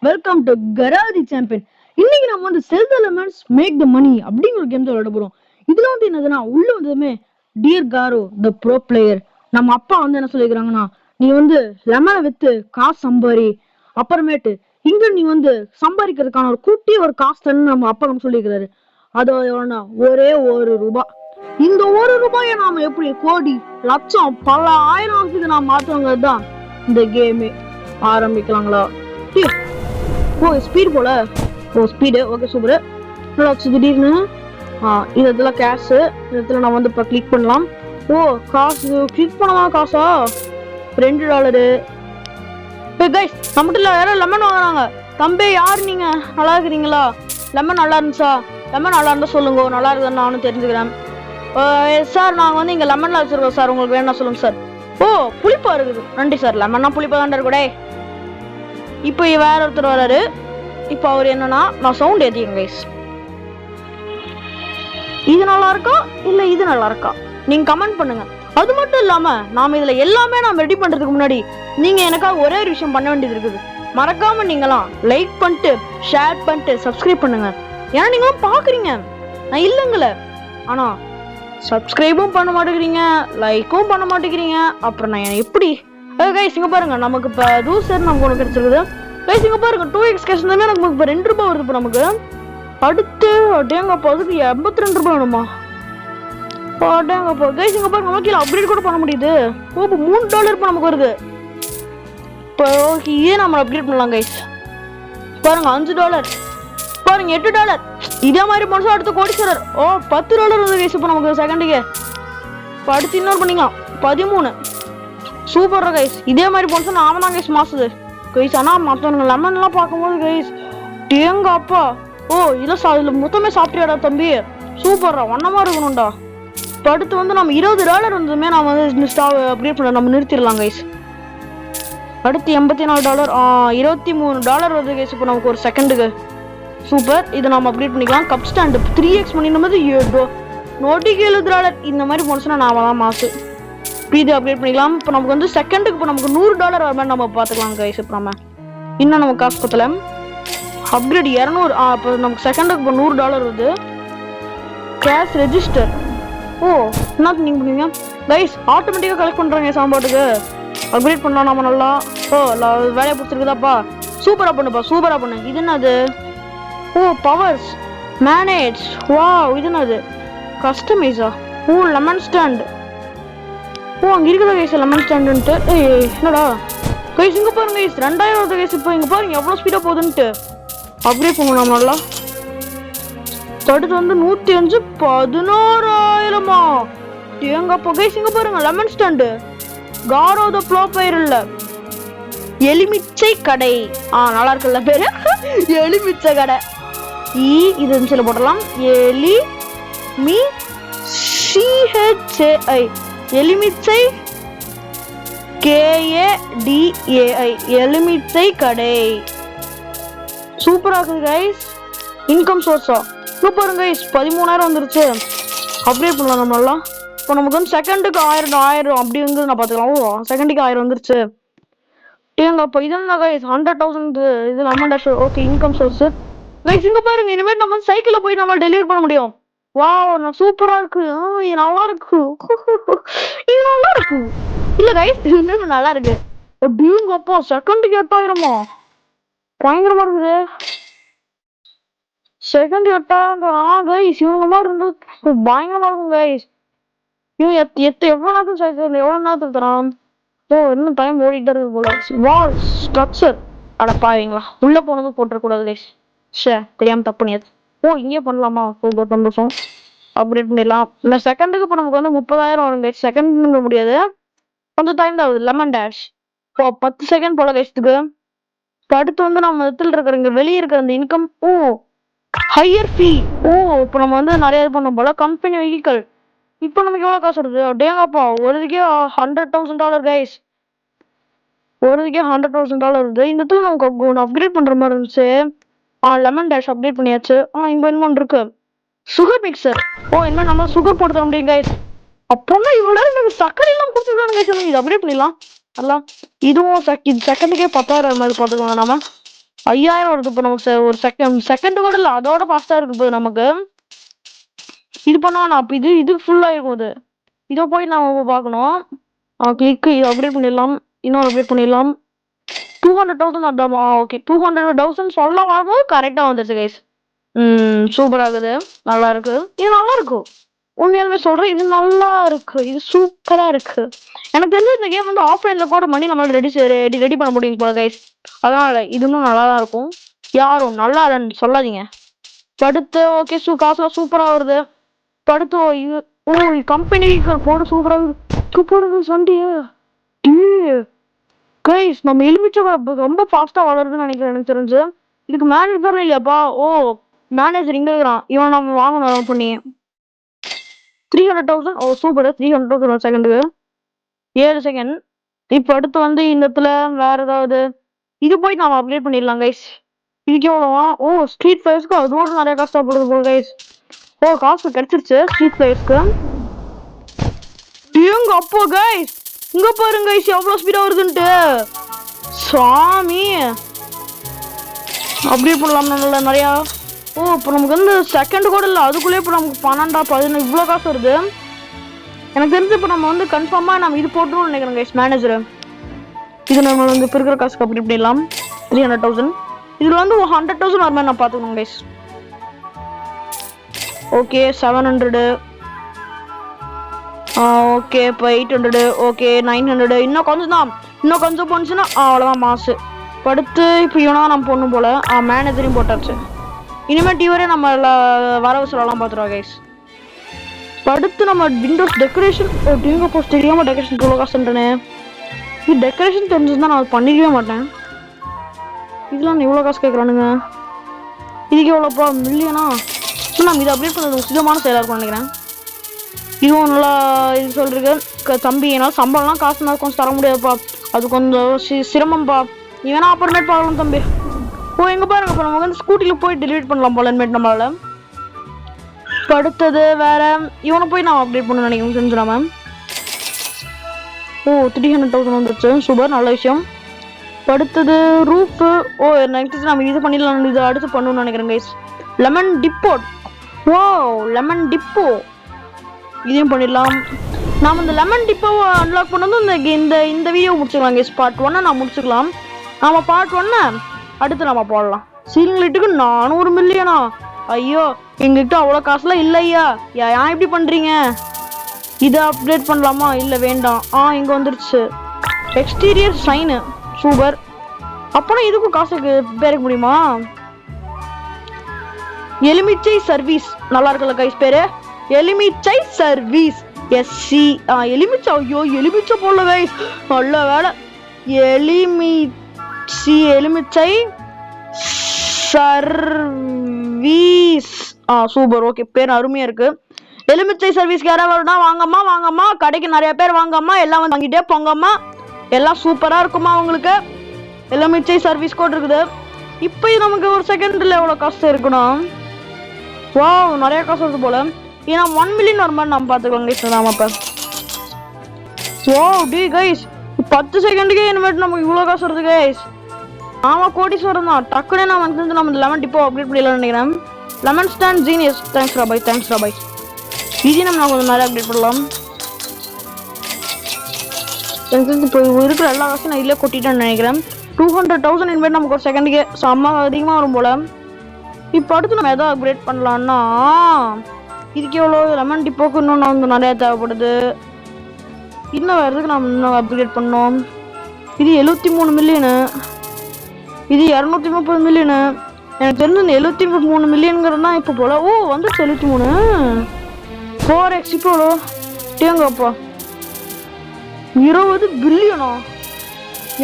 Welcome to Karadi champion. இன்னைக்கு நம்ம வந்து செல் த லெமன்ஸ் மேக் த மணி அப்படிங்கிற ஒரு கேம் தான் விளையாட போறோம். இதுல வந்து என்னதுன்னா உள்ள வந்ததுமே டியர் காரோ த ப்ரோ பிளேயர் நம்ம அப்பா வந்து என்ன சொல்லிக்கிறாங்கன்னா, நீ வந்து லெமனை வித்து காசு சம்பாரி, அப்புறமேட்டு இங்க நீ வந்து சம்பாதிக்கிறதுக்கான ஒரு குட்டி ஒரு காசு தன்னு நம்ம அப்பா நம்ம சொல்லிக்கிறாரு. அது எவ்வளோனா ஒரே ₹1. இந்த ₹1 நாம எப்படி கோடி லட்சம் பல ஆயிரம் வருஷத்துக்கு நான் மாத்துவாங்க தான் இந்த கேமே. ஆரம்பிக்கலாங்களா? ஓ ஸ்பீட் போல. ஓ ஸ்பீடு ஓகே சூப்பர். நல்லா திடீர்னு இதுல கேஷ் இதுல நான் வந்து இப்போ கிளிக் பண்ணலாம். ஓ காசு கிளிக் பண்ணலாம். காசா $2. கைஸ் நம்மகிட்ட யாரும் லெமன் வாங்குறாங்க. தம்பி யாரு நீங்க? நல்லா இருக்கிறீங்களா? லெமன் நல்லா இருந்துச்சா? லெமன் நல்லா இருந்தா சொல்லுங்க, நல்லா இருக்குதுன்னு நானும் தெரிஞ்சுக்கிறேன். சார் நாங்கள் வந்து இங்கே லெமன்ல வச்சிருக்கோம் சார், உங்களுக்கு வேணா சொல்லுங்க சார். ஓ புளிப்பா இருக்குது, நன்றி சார். லெமன்னா புளிப்பா தான் இருக்கக்கூடே. இப்போ வேற ஒருத்தர் வராரு. இப்போ அவர் என்னன்னா, நான் சவுண்ட் ஏத்திங்க கைஸ். இது நல்லா இருக்கா இல்ல இது நல்லா இருக்கா நீங்க கமெண்ட் பண்ணுங்க. அது மட்டும் இல்லாம நாம இதுல எல்லாமே நாம ரெடி பண்றதுக்கு முன்னாடி நீங்க எனக்காக ஒரே ஒரு விஷயம் பண்ண வேண்டியது இருக்குது. மறக்காம நீங்களாம் லைக் பண்ணிட்டு ஷேர் பண்ணிட்டு சப்ஸ்கிரைப் பண்ணுங்க. ஏன்னா நீங்களும் பாக்குறீங்க, நான் இல்லைங்கள, ஆனா சப்ஸ்கிரைபும் பண்ண மாட்டேங்கிறீங்க, லைக்கும் பண்ண மாட்டேங்கிறீங்க. அப்புறம் நான் எப்படி கைஸ் இங்க பாருங்க, நமக்கு இப்ப ரூசர் நமக்கு ஒன்று கிடைச்சிருக்குது. கைஸ் இங்க பாருங்க 2x கேஷ் தானே நமக்கு இப்போ ₹2 வருது. இப்போ நமக்கு அடுத்து அடேங்கப்பா அதுக்கு ₹82 வேணுமா? அடேங்கப்பா கைஸ் இங்க பாருங்க, நமக்கு அப்கிரேட் கூட பண்ண முடியுது. ஓ இப்போ $3 இப்போ நமக்கு வருது. இப்போ ஓகே இதே நம்ம அப்கிரேட் பண்ணலாம் கைஸ். பாருங்க $5 பாருங்க $8. இதே மாதிரி மனுஷன் அடுத்து கோடீஸ்வரர். ஓ $10 வந்து கைஸ் இப்போ நமக்கு செகண்டுக்கு. இப்போ அடுத்து இன்னொரு பண்ணிக்கலாம் 13. Super guys. இதே மாதிரி போனோம் நாம தான் கைஸ் மாசுது கைஸ். ஆனா மற்றவங்க லெமன்லாம் பார்க்கும்போது கைஸ் தேங்க அப்பா. ஓ இல்லை இதுல மொத்தமே சாப்பிட்டியாடா தம்பி, சூப்பர்ரா, வண்ணமா இருக்கணும்டா. இப்போ அடுத்து வந்து நம்ம $20 வந்ததுமே நம்ம வந்து அப்டேட் பண்ண நம்ம நிறுத்திடலாம் கைஸ். அடுத்து $84 $23 வருது கைஸ் இப்போ நமக்கு ஒரு செகண்டுக்கு. சூப்பர். இதை நம்ம அப்டேட் பண்ணிக்கலாம். கப் ஸ்டாண்டு 3x பண்ணினது நோட்டிக்கு $70. இந்த மாதிரி போனுச்சுன்னா நாம தான் மாசு. இது அப்டேட் பண்ணிக்கலாம். இப்போ நமக்கு வந்து செகண்டுக்கு இப்போ நமக்கு $100 வர மாதிரி நம்ம பார்த்துக்கலாம் கைஸ். இப்போ நம்ம இன்னும் நமக்கு காசு பத்தல. அப்கிரேட் 200. இப்போ நமக்கு செகண்டுக்கு இப்போ $100 வருது. Cash register. ஓ என்ன நீங்க பண்ணுவீங்க கைஸ்? ஆட்டோமேட்டிக்காக கலெக்ட் பண்ணுறாங்க சாம்பாட்டுக்கு. அப்கிரேட் பண்ணலாம் நம்ம நல்லா. ஓ வேலையை பிடிச்சிருக்குதாப்பா, சூப்பரா பண்ணுப்பா, சூப்பரா பண்ணு. இது என்னது? ஓ பவர்ஸ் மேனேஜ். வா இது என்னது? கஸ்டமைஸா? ஓ லெமன் ஸ்டாண்ட். ஓ அங்கே இருக்குதா கைஸ் லெமன் ஸ்டாண்டுன்ட்டு. என்னடா கைஸ் இங்கே பாருங்க கைஸ் 2000 வருது கைஸ். இப்போ இங்கே பாருங்க எவ்வளோ ஸ்பீடாக போகுதுன்ட்டு. அப்கிரேட் பண்ணலாம் நல்லா. அடுத்து வந்து 105 16,000மா எங்கப்பா கைஸ். இங்கே பாருங்க லெமன் ஸ்டாண்டு. காரோ த ப்ளோ பிளேயர் இல்ல, எலுமிச்சை கடை. நல்லா இருக்குல்ல பேரு, எலுமிச்சை கடை. இது சில போடலாம். எலுமிச்சை KADAI எலுமிச்சை கடை. சூப்பரா இருக்கு கைஸ். இன்கம் சோர்ஸா சூப்பருங்க கைஸ். 13,000 வந்துருச்சு. அப்டேட் பண்ணலாம் நம்ம எல்லாம். இப்போ நமக்கு வந்து செகண்டுக்கு 1000 அப்படி வந்து நான் பார்த்துக்கலாம். ஓ செகண்டுக்கு 1000 வந்துருச்சு. ஏங்க அப்போ இதெல்லாம் கைஸ் 100,000 இது நம்ம dash. Okay income source guys. இங்க பாருங்க இனிமேல் நம்ம சைக்கிள்ல போய் நம்ம டெலிவரி பண்ண முடியும். வா நான் சூப்பரா இருக்கு. இது நல்லா இருக்கு, இது நல்லா இருக்கு. இல்ல கைஸ் இன்னும் நல்லா இருக்கு. எப்படியும் அப்பா செகண்டுக்கு 8,000மா பயங்கரமா இருக்குது. Second 8,000 guys. இவங்க மாதிரி இருந்தது பயங்கரமா இருக்கும் கைஸ். இவன் எவ்வளவு நேரத்தில் தரான்? ஓ இன்னும் டைம் ஓடிட்டு இருக்கு போல. வால் ஸ்ட்ரக்சர். அட பாவீங்களா, உள்ள போனது போட்டுறக்கூடாது கைஸ். தெரியாம தப்பு பண்ணியாச்சு. ஓ இங்கே பண்ணலாமா? சூப்பர் சந்தோஷம். அப்டேட் பண்ணிடலாம். இந்த செகண்டுக்கு இப்போ நமக்கு வந்து 30,000 வரும் கைஸ். செகண்ட் முடியாது, கொஞ்சம் டைம் தான் ஆகுது. லெமன் டேஷ் இப்போ 10 செகண்ட் போல கைஸ்க்கு. இப்போ அடுத்து வந்து நம்ம இடத்துல இருக்கிற இங்க வெளியே இருக்கிற அந்த இன்கம். ஓ ஹையர் ஃபீ. ஓ இப்போ நம்ம வந்து நிறைய இது பண்ண போல. Company vehicle. இப்போ நமக்கு எவ்வளோ காசு வருது? டேங்கப்பா ஒருதுக்கே $100,000 கைஸ். ஒருதுக்கே $100,000 வருது. இந்த இடத்துல நமக்கு அப்கிரேட் பண்ற மாதிரி இருந்துச்சு. லெமன் டேஷ் அப்டேட் பண்ணியாச்சு. இங்க இன்னொன்று இருக்கு, சுகர் மிக்சர். ஓ இனிமேல் நம்ம சுகர் போட்டு தர முடியும் கைஸ். அப்புறமா இவ்வளோ எனக்கு சர்க்கரை எல்லாம் கொடுத்துருக்காங்க கைஸ். இது அப்டேட் பண்ணிடலாம். அல்ல இதுவும் இது செகண்டுக்கே 10,000 மாதிரி பார்த்துக்கலாம் நாம. 5000 வருது இப்போ நமக்கு ஒரு செகண்ட் கூட இல்லை, அதோட ஃபாஸ்டா இருக்கு இப்போ நமக்கு. இது பண்ணுவானா அப்ப இது ஃபுல்லா இருக்கும். இது இதை போய் நாம பார்க்கணும். கிளிக் இது அப்டேட் பண்ணிடலாம். இன்னொரு அப்டேட் பண்ணிடலாம். 200,000 அதான். ஓகே 200,000 சொல்ல வரும்போது கரெக்டா வந்துருச்சு கைஸ். சூப்பர் ஆகுது, நல்லா இருக்கு. இது நல்லா இருக்கும், உண்மையாலுமே சொல்றேன். இது நல்லா இருக்கு, இது சூப்பரா இருக்கு. எனக்கு தெரிஞ்சு இந்த கேம் வந்து ஆஃப்லைன்ல கூட பண்ணி நம்மளால ரெடி பண்ண முடியும் போல கைஸ். அதனால இது இன்னும் நல்லா தான் இருக்கும். யாரும் நல்லா இல்லைன்னு சொல்லாதீங்க. படுத்து ஓகே காசுலாம் சூப்பரா வருது. படுத்து இது கம்பெனி போட சூப்பரா சூப்பரா சண்டியா கைஸ். நம்ம எலுமிச்சை ரொம்ப ஃபாஸ்டா வளருதுன்னு நினைக்கிறேன். எனக்கு தெரிஞ்சு இதுக்கு மேனேஜர் இல்லையாப்பா. ஓ மேனேஜர் இங்க இருக்கிறான், இவன் நம்ம வாங்கணும் பண்ணி 300,000. ஓ சூப்பர், 300,000 ஒரு செகண்டுக்கு 7 செகண்ட். இப்போ அடுத்து வந்து இந்த இடத்துல வேற ஏதாவது இது போய் நாம அப்டேட் பண்ணிடலாம் கைஸ். இதுக்கு எவ்வளோவா? ஓ ஸ்ட்ரீட் ஃபயர்ஸ்க்கு அதோட நிறைய கஷ்டப்படுது போல கைஸ். ஓ காசு கிடைச்சிருச்சு ஸ்ட்ரீட் ஃபயர்ஸ்க்கு. எங்க அப்போ கைஸ் இங்க பாருங்க கைஸ் எவ்வளவு ஸ்பீடா வருதுன்ட்டு. சாமி அப்டேட் பண்ணலாம் நல்ல நிறையா. ஓ இப்போ நமக்கு வந்து செகண்ட் கூட இல்லை, அதுக்குள்ளே இப்போ நமக்கு 12 11 இவ்வளோ காசு வருது. எனக்கு தெரிஞ்சு இப்போ நம்ம வந்து கன்ஃபார்மாக நம்ம இது போட்டுருவோம்னு நினைக்கிறேன் கைஸ். மேனேஜர் இது நம்ம வந்து இப்போ இருக்கிற காசுக்கு அப்படி பண்ணிடலாம். 300,000 இதில் வந்து 100,000 வர மாதிரி நான் பார்த்துக்கணும் கைஸ். ஓகே 700. ஓகே இப்போ 800. ஓகே 900. இன்னும் கொஞ்சம் தான், இன்னும் கொஞ்சம் போனுச்சுன்னா அவ்வளோதான் மாசு. படுத்து இப்போ இவனா நம்ம பொண்ணு போல மேனேஜரையும் போட்டாச்சு. இனிமேல் டிவரே நம்ம வரவு சொல்லலாம் பார்த்துருவோம் கைஸ். படுத்து நம்ம விண்டோஸ் டெக்கரேஷன் டிவிங்க போஸ்ட் தெரியாமல் டெக்கரேஷன் இவ்வளோ காசுன்றேனே. இது டெக்கரேஷன் தெரிஞ்சுதான் நான் அது பண்ணிக்கவே மாட்டேன். இதெல்லாம் இவ்வளோ காசு கேட்குறானுங்க. இதுக்கு எவ்வளோப்பா மில்லியனா? நம்ம இதை அப்டேட் பண்ணுறது உசிதமான செயலாக இருக்கும்னு நினைக்கிறேன். இதுவும் நல்லா இது சொல்றீங்க தம்பி. என்னால் சம்பளம்லாம் காசு நான் கொஞ்சம் தர முடியாதுப்பா, அது கொஞ்சம் சிரமம்பா. நீ வேணா அப்புறமேட் பார்க்கலாம் தம்பி. ஓ எங்க பாருங்க, இப்போ நம்ம வந்து ஸ்கூட்டியில் போய் டெலிவரி பண்ணலாம் போல இனிமேட் நம்மளால. அடுத்தது வேற இவனை போய் நான் அப்டேட் பண்ண நினைக்கிறேன் செஞ்சிடாம. ஓ 300,000 வந்துருச்சு, சூப்பர் நல்ல விஷயம். அடுத்தது ரூஃபு. ஓ நெக்ஸ்ட் நம்ம இது பண்ணிடலாம், இது அடுத்து பண்ணணும்னு நினைக்கிறேன் கைஸ். லெமன் டிப்போட். ஓ லெமன் டிப்போ இதையும் பண்ணிடலாம். நாம் இந்த லெமன் டிப்போவை அன்லாக் பண்ணதும் இந்த வீடியோ முடிச்சுக்கலாம் கைஸ். பார்ட் 1 நான் முடிச்சுக்கலாம். நம்ம பார்ட் 1 அடுத்து நம்ம போடலாம். சீலிங் லைட்டுக்கு 400 மில்லியனா? ஐயோ எங்ககிட்ட அவ்வளோ காசுலாம் இல்லையா, ஏன் இப்படி பண்ணுறீங்க? இதை அப்டேட் பண்ணலாமா? இல்லை வேண்டாம். இங்கே வந்துருச்சு எக்ஸ்டீரியர் சைனு, சூப்பர். அப்போனா இதுக்கும் காசுக்கு பேருக்க முடியுமா? எலுமிச்சை சர்வீஸ் நல்லா இருக்குல்ல கைஸ் பேரு, எலுமிச்சை சர்வீஸ். எஸ்சி எலுமிச்சை. ஐயோ எலுமிச்சை போடல கைஸ், நல்ல வேலை. எலுமிச்சை சர்வீஸ். சூப்பர் ஓகே, பேர் அருமையா இருக்கு. எலுமிச்சை சர்வீஸ்க்கு யாராவது வாங்கம்மா வாங்கம்மா, கடைக்கு நிறைய பேர் வாங்கம்மா, எல்லாம் வந்து வாங்கிட்டே போங்கம்மா, எல்லாம் சூப்பரா இருக்குமா உங்களுக்கு. எலுமிச்சை சர்வீஸ் கோட் இருக்குது. இப்போ நமக்கு ஒரு செகண்ட்ல எவ்வளோ காசு இருக்கணும்? வா நிறைய காசு வருது போல. ஏன்னா 1 மில்லியன் வர மாதிரி நம்ம பார்த்துக்கலாம் கைஸ். நாம இப்போ டி கைஸ் 10 செகண்டுக்கே இனிமேட்டு நமக்கு இவ்வளோ காசு வருது கைஸ். ஆமா கோடீஸ்வரம் தான். டக்குனே நான் வந்து நம்ம லெமன் டிப்போ அப்டேட் பண்ணிடலாம்னு நினைக்கிறேன். Lemon stand genius. தேங்க்ஸ் ராபாய், தேங்க்ஸ் ராபாய். இது நம்ம கொஞ்சம் நிறைய அப்டேட் பண்ணலாம். இப்போ இருக்கிற எல்லா காசும் நான் இதில் கொட்டிட்டேன்னு நினைக்கிறேன். 200,000 இனிமேட்டு நமக்கு ஒரு செகண்டுக்கே செம்ம அதிகமாக வரும் போல. இப்போ அடுத்து நம்ம எதாவது அப்கிரேட் பண்ணலான்னா இதுக்கு எவ்வளோ? லெமன் டிப்போக்கு இன்னும் வந்து நிறையா தேவைப்படுது. இன்னும் வேறு எதுக்கு நம்ம இன்னும் அப்கிரேட் பண்ணோம்? இது 73 மில்லியனு, இது 230 மில்லியனு. எனக்கு தெரிஞ்சு இந்த 73 மில்லியனுங்கிறது தான் இப்போ போல. ஓ வந்துச்சு 73 4x. இப்போ டேங்கப்பா 20 பில்லியனா?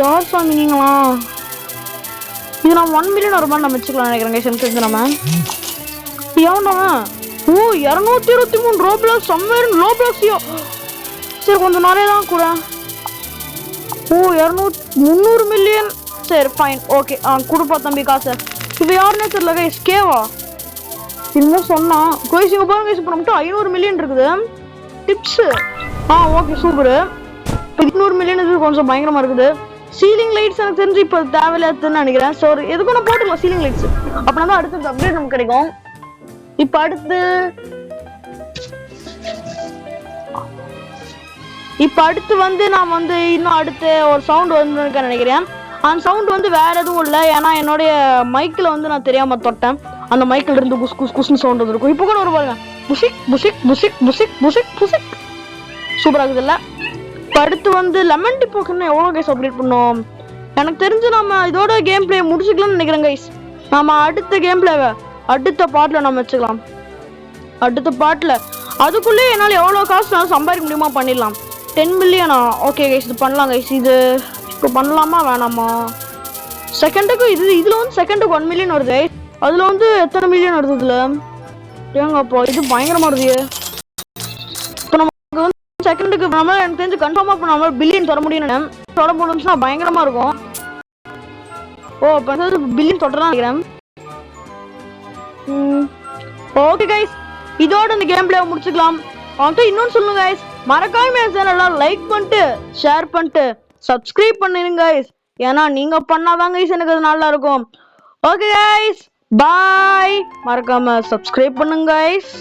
யார் சாமி நீங்களா? இது நான் 1 மில்லியன் வர மாதிரி நம்ம வச்சுக்கலாம் நினைக்கிறேன் கைஸ். தெரிஞ்சு நம்ம ஏன்டா ஓ 223 ரோப்ளாக்ஸ் சம்மர் லோப்ளாக்ஸியோ. சரி கொஞ்சம் நிறைய தான் கூட. ஓ 300 மில்லியன். சரி ஃபைன் ஓகே. கொடுப்பா தம்பி காசு. இப்போ யாருன்னே தெரியல கைஸ். கேவா இன்னும் சொன்னா கைஸ். இங்கே பாருங்க கைஸ், இப்போ நம்மகிட்ட 500 மில்லியன் இருக்குது. Tips okay super. 200 மில்லியன் இது கொஞ்சம் பயங்கரமாக இருக்குது. சீலிங் லைட்ஸ் எனக்கு தெரிஞ்சு இப்போ தேவையில்லாதுன்னு நினைக்கிறேன். ஸோ எதுக்கும் நான் போட்டுக்கலாம் சீலிங் லைட்ஸ். அப்படின்னா தான் அடுத்த அப்டேட் நமக்கு கிடைக்கும். இப்போ அடுத்து வந்து நான் வந்து இன்னும் அடுத்து ஒரு சவுண்ட் வந்து நினைக்கிறேன். அந்த சவுண்ட் வந்து வேற எதுவும் இல்லை, ஏன்னா என்னுடைய மைக்கில் வந்து நான் தெரியாம தொட்டேன். அந்த மைக்கில் இருந்து குஸ் குஸ் குஸ்னு சவுண்ட் வந்துருக்கும். இப்போ கூட ஒரு பாருங்க, புசிக் புசிக் புசிக் புசிக் புசிக் புசிக். சூப்பராக இருக்குது இல்லை? இப்போ அடுத்து வந்து லெமன் டிப்போக்குன்னு எவ்வளோ கைஸ் அப்டேட் பண்ணோம். எனக்கு தெரிஞ்சு நம்ம இதோட கேம் பிளே முடிச்சுக்கலாம்னு நினைக்கிறேன் கைஸ். நம்ம அடுத்த கேம் பிளேவை அடுத்த பார்ட்டில் நம்ம வச்சுக்கலாம். அடுத்த பார்ட்டில் அதுக்குள்ளே என்னால் எவ்வளோ காசு நான் சம்பாதிக்க முடியுமா பண்ணிடலாம். 10 மில்லியனா? ஓகே கைஸ், இது பண்ணலாம் கைஸ். இது இப்போ பண்ணலாமா வேணாமா? செகண்டுக்கு இதில் வந்து செகண்டுக்கு 1 மில்லியன் வருது. அதில் வந்து எத்தனை மில்லியன் வருது இதில்? ஏங்கப்போ இது பயங்கரமாக வருது. இப்போ நமக்கு வந்து செகண்டுக்கு நம்ம எனக்கு தெரிஞ்சு கன்ஃபார்மாக இப்போ நம்ம பில்லியன் தொட முடியும்னு தொட முடிஞ்சுன்னா பயங்கரமாக இருக்கும். ஓ இப்போ பில்லியன் தொடரலாம் நினைக்கிறேன். ஓகே கைஸ், இதோட இந்த கேம் பிளே முடிச்சுக்கலாம். அவன்கிட்ட இன்னொன்னு சொல்லுங்க கைஸ், மறக்காம என் சேனலை லைக் பண்ணிட்டு ஷேர் பண்ணிட்டு சப்ஸ்கிரைப் பண்ணிடுங்க கைஸ். ஏன்னா நீங்க பண்ணாதான் கைஸ் எனக்கு அது நல்லா இருக்கும். ஓகே கைஸ், பாய். மறக்காம சப்ஸ்கிரைப் பண்ணுங்க கைஸ்.